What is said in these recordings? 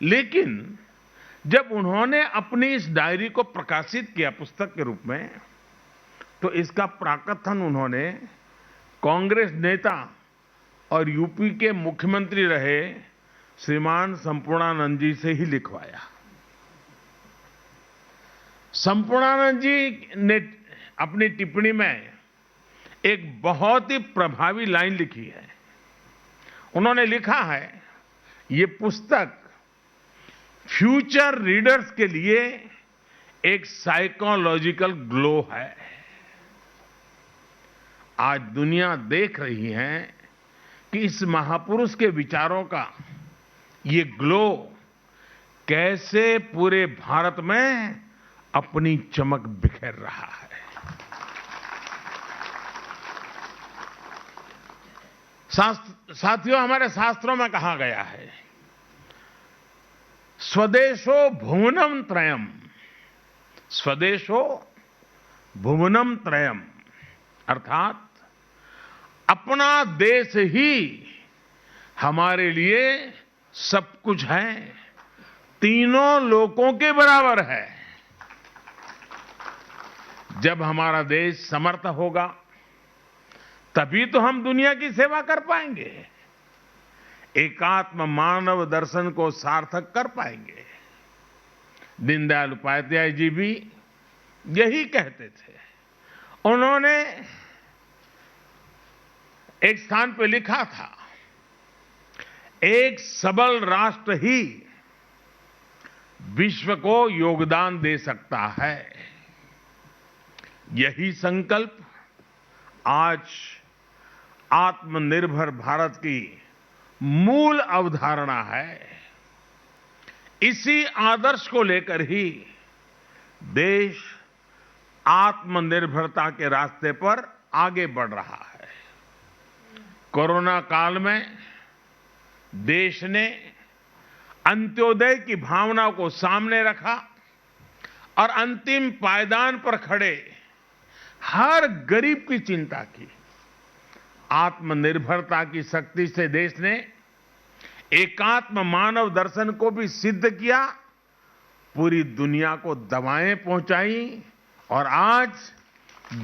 लेकिन जब उन्होंने अपनी इस डायरी को प्रकाशित किया पुस्तक के रूप में, तो इसका प्राकथन उन्होंने कांग्रेस नेता और यूपी के मुख्यमंत्री रहे श्रीमान संपूर्णानंद जी से ही लिखवाया। संपूर्णानंद जी ने अपनी टिप्पणी में एक बहुत ही प्रभावी लाइन लिखी है। उन्होंने लिखा है, ये पुस्तक फ्यूचर रीडर्स के लिए एक साइकोलॉजिकल ग्लो है। आज दुनिया देख रही है कि इस महापुरुष के विचारों का ये ग्लो कैसे पूरे भारत में अपनी चमक बिखेर रहा है। साथियों, हमारे शास्त्रों में कहा गया है, स्वदेशो भुवनम त्रयम, स्वदेशो भुवनम त्रयम, अर्थात अपना देश ही हमारे लिए सब कुछ है, तीनों लोकों के बराबर है। जब हमारा देश समर्थ होगा तभी तो हम दुनिया की सेवा कर पाएंगे, एकात्म मानव दर्शन को सार्थक कर पाएंगे। दीनदयाल उपाध्याय जी भी यही कहते थे। उन्होंने एक स्थान पर लिखा था, एक सबल राष्ट्र ही विश्व को योगदान दे सकता है। यही संकल्प आज आत्मनिर्भर भारत की मूल अवधारणा है। इसी आदर्श को लेकर ही देश आत्मनिर्भरता के रास्ते पर आगे बढ़ रहा है। कोरोना काल में देश ने अंत्योदय की भावना को सामने रखा और अंतिम पायदान पर खड़े हर गरीब की चिंता की। आत्मनिर्भरता की शक्ति से देश ने एकात्म मानव दर्शन को भी सिद्ध किया, पूरी दुनिया को दवाएं पहुंचाई और आज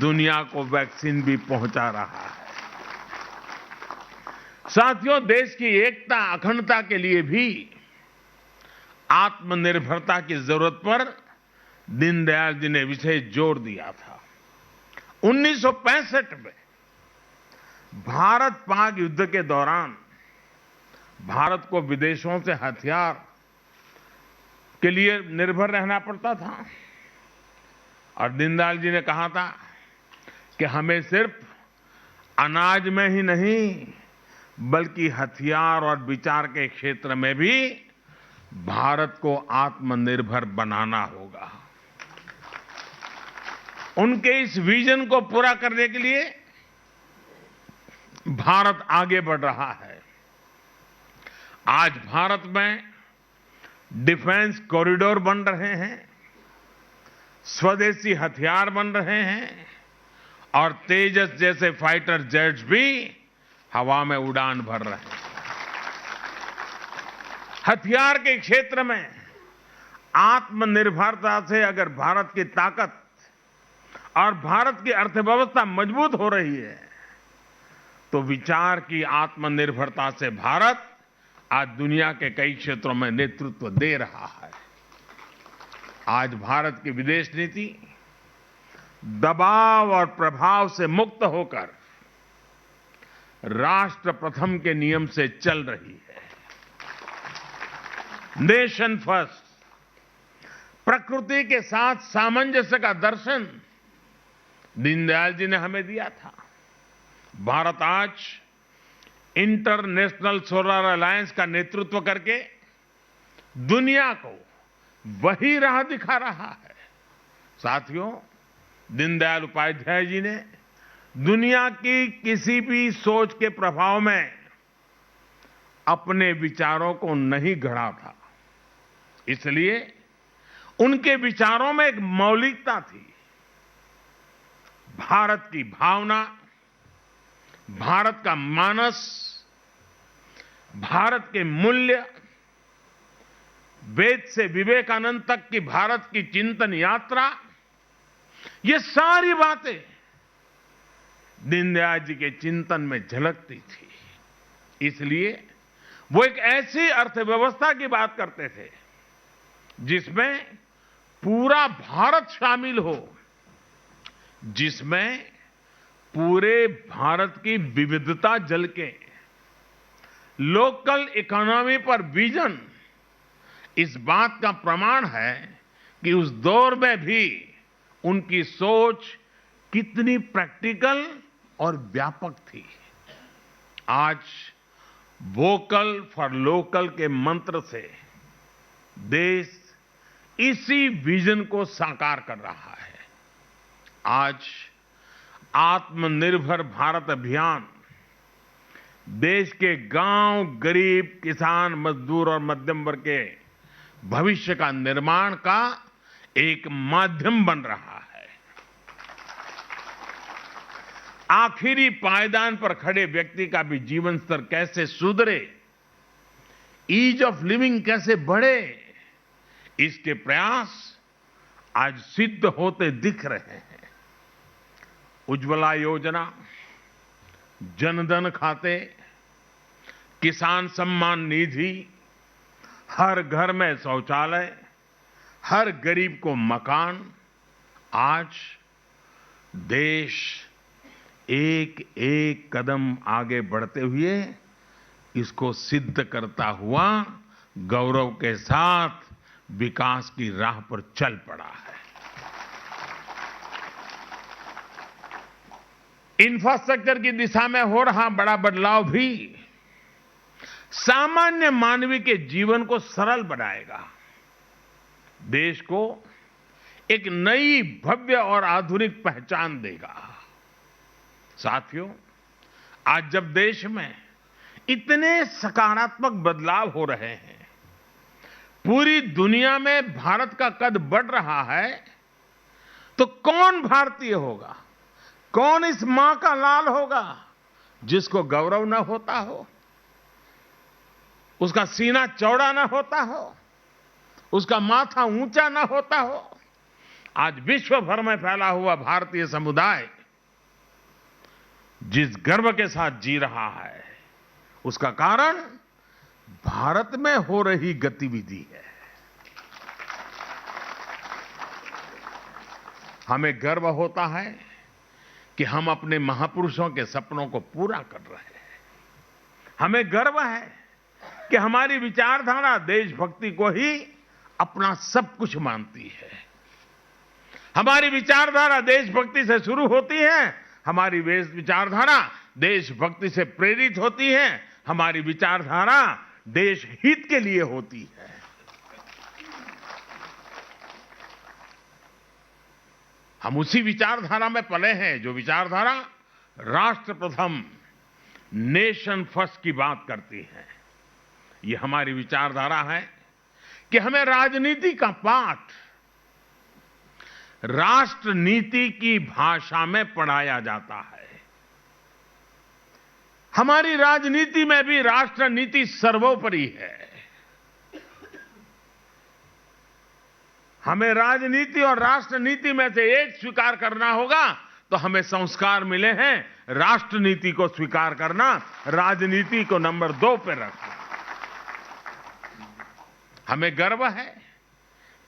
दुनिया को वैक्सीन भी पहुंचा रहा है। साथियों, देश की एकता अखंडता के लिए भी आत्मनिर्भरता की जरूरत पर दीनदयाल जी ने विशेष जोर दिया था। 1965 में भारत पाक युद्ध के दौरान भारत को विदेशों से हथियार के लिए निर्भर रहना पड़ता था और दीनदयाल जी ने कहा था कि हमें सिर्फ अनाज में ही नहीं बल्कि हथियार और विचार के क्षेत्र में भी भारत को आत्मनिर्भर बनाना होगा। उनके इस विजन को पूरा करने के लिए भारत आगे बढ़ रहा है। आज भारत में डिफेंस कॉरिडोर बन रहे हैं, स्वदेशी हथियार बन रहे हैं और तेजस जैसे फाइटर जेट्स भी हवा में उड़ान भर रहे हैं। हथियार के क्षेत्र में आत्मनिर्भरता से अगर भारत की ताकत और भारत की अर्थव्यवस्था मजबूत हो रही है, तो विचार की आत्मनिर्भरता से भारत आज दुनिया के कई क्षेत्रों में नेतृत्व दे रहा है। आज भारत की विदेश नीति दबाव और प्रभाव से मुक्त होकर राष्ट्र प्रथम के नियम से चल रही है। नेशन फर्स्ट, प्रकृति के साथ सामंजस्य का दर्शन दीनदयाल जी ने हमें दिया था। भारत आज इंटरनेशनल सोलर अलायंस का नेतृत्व करके दुनिया को वही राह दिखा रहा है। साथियों, दीनदयाल उपाध्याय जी ने दुनिया की किसी भी सोच के प्रभाव में अपने विचारों को नहीं गढ़ा था, इसलिए उनके विचारों में एक मौलिकता थी। भारत की भावना, भारत का मानस, भारत के मूल्य वेद से विवेकानंद तक की भारत की चिंतन यात्रा, ये सारी बातें दीनदयाल जी के चिंतन में झलकती थी। इसलिए वो एक ऐसी अर्थव्यवस्था की बात करते थे जिसमें पूरा भारत शामिल हो, जिसमें पूरे भारत की विविधता झलके। लोकल इकोनॉमी पर विजन इस बात का प्रमाण है कि उस दौर में भी उनकी सोच कितनी प्रैक्टिकल और व्यापक थी। आज वोकल फॉर लोकल के मंत्र से देश इसी विजन को साकार कर रहा है। आज आत्मनिर्भर भारत अभियान देश के गांव, गरीब, किसान, मजदूर और मध्यम वर्ग के भविष्य का निर्माण का एक माध्यम बन रहा है। आखिरी पायदान पर खड़े व्यक्ति का भी जीवन स्तर कैसे सुधरे, ईज ऑफ लिविंग कैसे बढ़े, इसके प्रयास आज सिद्ध होते दिख रहे हैं। उज्ज्वला योजना, जनधन खाते, किसान सम्मान निधि, हर घर में शौचालय, हर गरीब को मकान, आज देश एक एक कदम आगे बढ़ते हुए इसको सिद्ध करता हुआ गौरव के साथ विकास की राह पर चल पड़ा है। इंफ्रास्ट्रक्चर की दिशा में हो रहा बड़ा बदलाव भी सामान्य मानवीय के जीवन को सरल बनाएगा, देश को एक नई भव्य और आधुनिक पहचान देगा। साथियों, आज जब देश में इतने सकारात्मक बदलाव हो रहे हैं, पूरी दुनिया में भारत का कद बढ़ रहा है, तो कौन भारतीय होगा, कौन इस मां का लाल होगा जिसको गौरव न होता हो, उसका सीना चौड़ा न होता हो, उसका माथा ऊंचा न होता हो। आज विश्व भर में फैला हुआ भारतीय समुदाय जिस गर्व के साथ जी रहा है, उसका कारण भारत में हो रही गतिविधि है। हमें गर्व होता है कि हम अपने महापुरुषों के सपनों को पूरा कर रहे हैं। हमें गर्व है कि हमारी विचारधारा देशभक्ति को ही अपना सब कुछ मानती है। हमारी विचारधारा देशभक्ति से शुरू होती है, हमारी विचारधारा देशभक्ति से प्रेरित होती है, हमारी विचारधारा देश हित के लिए होती है। हम उसी विचारधारा में पले हैं जो विचारधारा राष्ट्र प्रथम, नेशन फर्स्ट की बात करती है। ये हमारी विचारधारा है कि हमें राजनीति का पाठ राष्ट्र नीति की भाषा में पढ़ाया जाता है। हमारी राजनीति में भी राष्ट्र नीति सर्वोपरि है। हमें राजनीति और राष्ट्र नीति में से एक स्वीकार करना होगा, तो हमें संस्कार मिले हैं राष्ट्र नीति को स्वीकार करना, राजनीति को नंबर 2 पे रखना। हमें गर्व है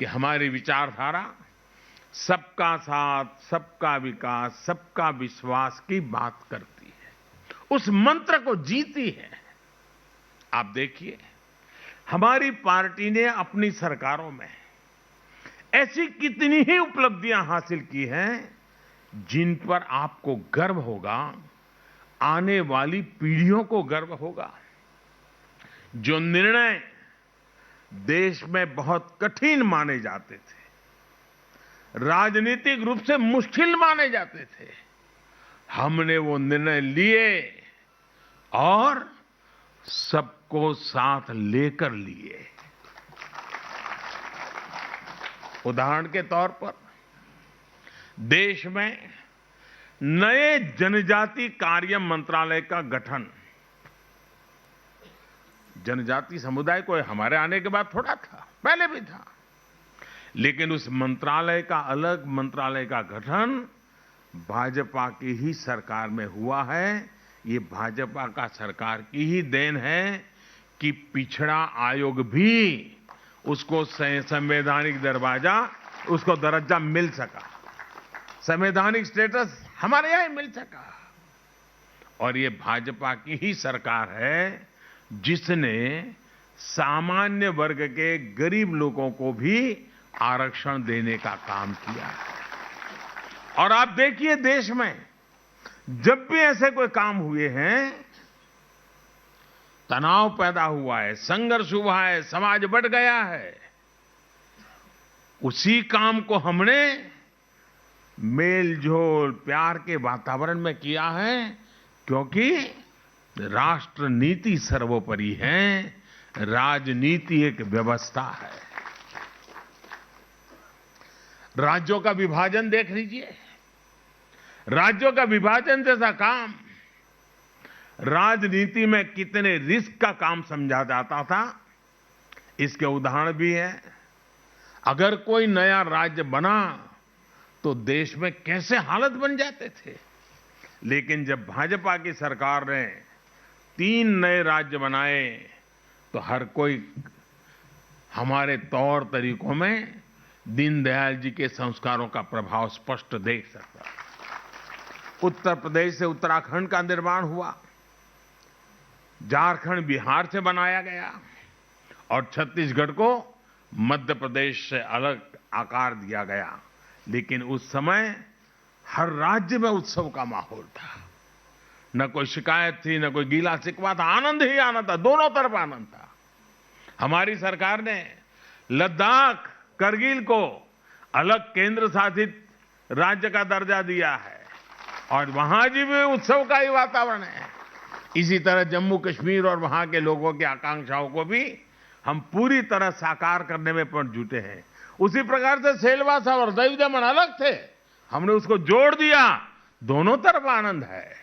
कि हमारी विचारधारा सबका साथ, सबका विकास, सबका विश्वास की बात करती है, उस मंत्र को जीती है। आप देखिए, हमारी पार्टी ने अपनी सरकारों में ऐसी कितनी ही उपलब्धियां हासिल की हैं जिन पर आपको गर्व होगा, आने वाली पीढ़ियों को गर्व होगा। जो निर्णय देश में बहुत कठिन माने जाते थे, राजनीतिक रूप से मुश्किल माने जाते थे, हमने वो निर्णय लिए और सबको साथ लेकर लिए। उदाहरण के तौर पर देश में नए जनजाति कार्य मंत्रालय का गठन, जनजाति समुदाय को हमारे आने के बाद थोड़ा था, पहले भी था, लेकिन उस मंत्रालय का अलग मंत्रालय का गठन भाजपा की ही सरकार में हुआ है। ये भाजपा का सरकार की ही देन है कि पिछड़ा आयोग भी उसको संवैधानिक दर्जा मिल सका, संवैधानिक स्टेटस हमारे यहां मिल सका। और ये भाजपा की ही सरकार है जिसने सामान्य वर्ग के गरीब लोगों को भी आरक्षण देने का काम किया है। और आप देखिए, देश में जब भी ऐसे कोई काम हुए हैं, तनाव पैदा हुआ है, संघर्ष हुआ है, समाज बढ़ गया है, उसी काम को हमने मेल-जोल प्यार के वातावरण में किया है, क्योंकि राष्ट्र नीति सर्वोपरि है, राजनीति एक व्यवस्था है। राज्यों का विभाजन देख लीजिए, राज्यों का विभाजन जैसा काम राजनीति में कितने रिस्क का काम समझा जाता था, इसके उदाहरण भी हैं। अगर कोई नया राज्य बना तो देश में कैसे हालत बन जाते थे, लेकिन जब भाजपा की सरकार ने 3 नए राज्य बनाए तो हर कोई हमारे तौर तरीकों में दीनदयाल जी के संस्कारों का प्रभाव स्पष्ट देख सकता। उत्तर प्रदेश से उत्तराखंड का निर्माण हुआ, झारखंड बिहार से बनाया गया और छत्तीसगढ़ को मध्य प्रदेश से अलग आकार दिया गया। लेकिन उस समय हर राज्य में उत्सव का माहौल था, न कोई शिकायत थी, न कोई गीला शिकवा था, आनंद ही आनंद था, दोनों तरफ आनंद था। हमारी सरकार ने लद्दाख, करगिल को अलग केंद्र शासित राज्य का दर्जा दिया है और वहां जी भी उत्सव का ही वातावरण है। इसी तरह जम्मू कश्मीर और वहां के लोगों की आकांक्षाओं को भी हम पूरी तरह साकार करने में पर जुटे हैं। उसी प्रकार से सेलवास और दमन दमन अलग थे, हमने उसको जोड़ दिया, दोनों तरफ आनंद है।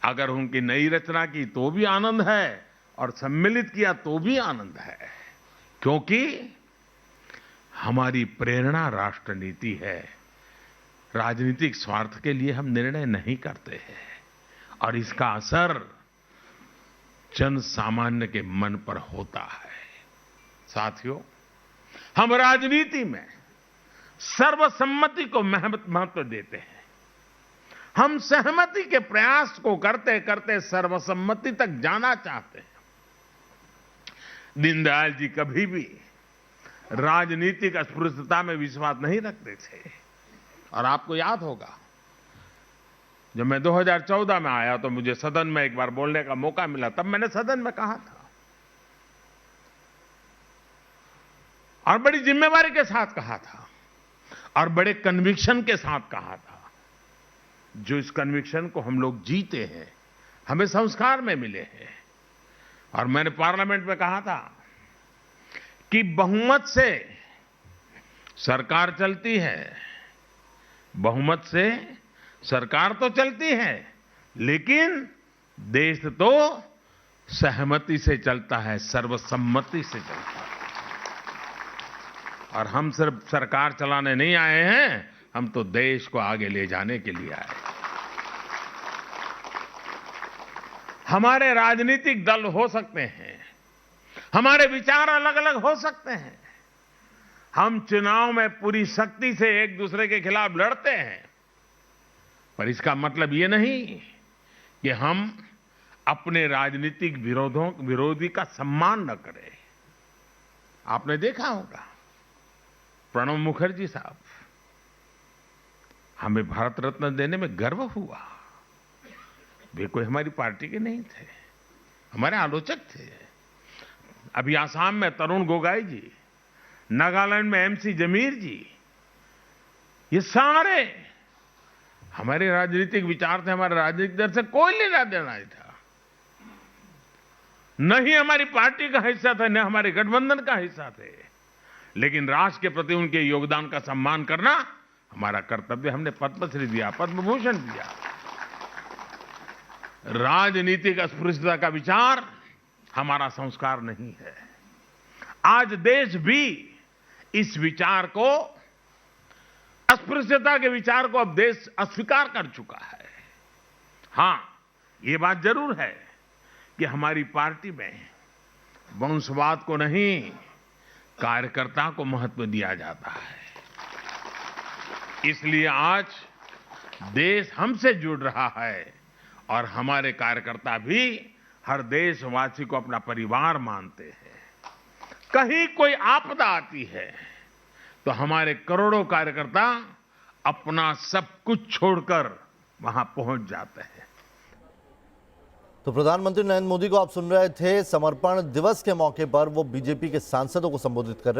अगर उनकी नई रचना की तो भी आनंद है और सम्मिलित किया तो भी आनंद है, क्योंकि हमारी प्रेरणा राष्ट्र नीति है। राजनीतिक स्वार्थ के लिए हम निर्णय नहीं करते हैं और इसका असर जन सामान्य के मन पर होता है। साथियों, हम राजनीति में सर्वसम्मति को महत्व देते हैं। हम सहमति के प्रयास को करते करते सर्वसम्मति तक जाना चाहते हैं। दीनदयाल जी कभी भी राजनीतिक अस्पृश्यता में विश्वास नहीं रखते थे। और आपको याद होगा, जब मैं 2014 में आया तो मुझे सदन में एक बार बोलने का मौका मिला, तब मैंने सदन में कहा था और बड़ी जिम्मेवारी के साथ कहा था और बड़े कन्विक्शन के साथ कहा था। जो इस कन्विक्शन को हम लोग जीते हैं, हमें संस्कार में मिले हैं। और मैंने पार्लियामेंट में कहा था कि बहुमत से सरकार चलती है, बहुमत से सरकार तो चलती है, लेकिन देश तो सहमति से चलता है, सर्वसम्मति से चलता है। और हम सिर्फ सरकार चलाने नहीं आए हैं, हम तो देश को आगे ले जाने के लिए आए। हमारे राजनीतिक दल हो सकते हैं, हमारे विचार अलग अलग हो सकते हैं, हम चुनाव में पूरी शक्ति से एक दूसरे के खिलाफ लड़ते हैं, पर इसका मतलब ये नहीं कि हम अपने राजनीतिक विरोधी का सम्मान न करें। आपने देखा होगा, प्रणब मुखर्जी साहब, हमें भारत रत्न देने में गर्व हुआ। वे कोई हमारी पार्टी के नहीं थे, हमारे आलोचक थे। अभी आसाम में तरुण गोगोई जी, नागालैंड में एमसी जमीर जी, ये सारे हमारे राजनीतिक विचार थे, हमारे राजनीतिक दल से कोई लेना देना नहीं था, न ही हमारी पार्टी का हिस्सा थे, न हमारे गठबंधन का हिस्सा थे। लेकिन राष्ट्र के प्रति उनके योगदान का सम्मान करना हमारा कर्तव्य। हमने पद्मश्री दिया, पद्म भूषण दिया। राजनीतिक अस्पृश्यता का विचार हमारा संस्कार नहीं है। आज देश भी इस विचार को, अस्पृश्यता के विचार को अब देश अस्वीकार कर चुका है। हां, ये बात जरूर है कि हमारी पार्टी में वंशवाद को नहीं, कार्यकर्ता को महत्व दिया जाता है। इसलिए आज देश हमसे जुड़ रहा है और हमारे कार्यकर्ता भी हर देशवासी को अपना परिवार मानते हैं। कहीं कोई आपदा आती है तो हमारे करोड़ों कार्यकर्ता अपना सब कुछ छोड़कर वहां पहुंच जाते हैं। तो प्रधानमंत्री नरेंद्र मोदी को आप सुन रहे थे। समर्पण दिवस के मौके पर वो बीजेपी के सांसदों को संबोधित कर रहे हैं।